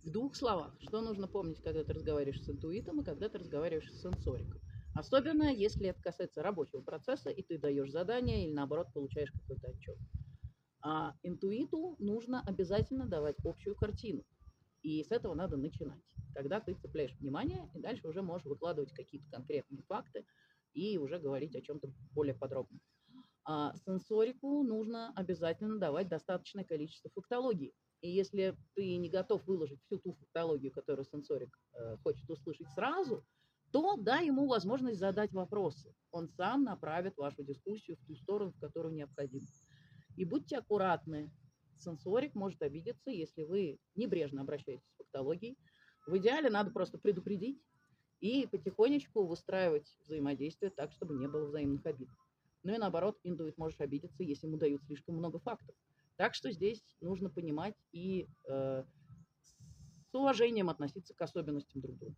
В двух словах, что нужно помнить, когда ты разговариваешь с интуитом и когда ты разговариваешь с сенсориком. Особенно, если это касается рабочего процесса, и ты даешь задание или, наоборот, получаешь какой-то отчет. А интуиту нужно обязательно давать общую картину. И с этого надо начинать. Когда ты цепляешь внимание, и дальше уже можешь выкладывать какие-то конкретные факты и уже говорить о чем-то более подробно. А сенсорику нужно обязательно давать достаточное количество фактологии. И если ты не готов выложить всю ту фактологию, которую сенсорик хочет услышать сразу, то дай ему возможность задать вопросы. Он сам направит вашу дискуссию в ту сторону, в которую необходимо. И будьте аккуратны. Сенсорик может обидеться, если вы небрежно обращаетесь с фактологией. В идеале надо просто предупредить и потихонечку выстраивать взаимодействие так, чтобы не было взаимных обид. Ну и наоборот, интуит может обидеться, если ему дают слишком много фактов. Так что здесь нужно понимать и с уважением относиться к особенностям друг друга.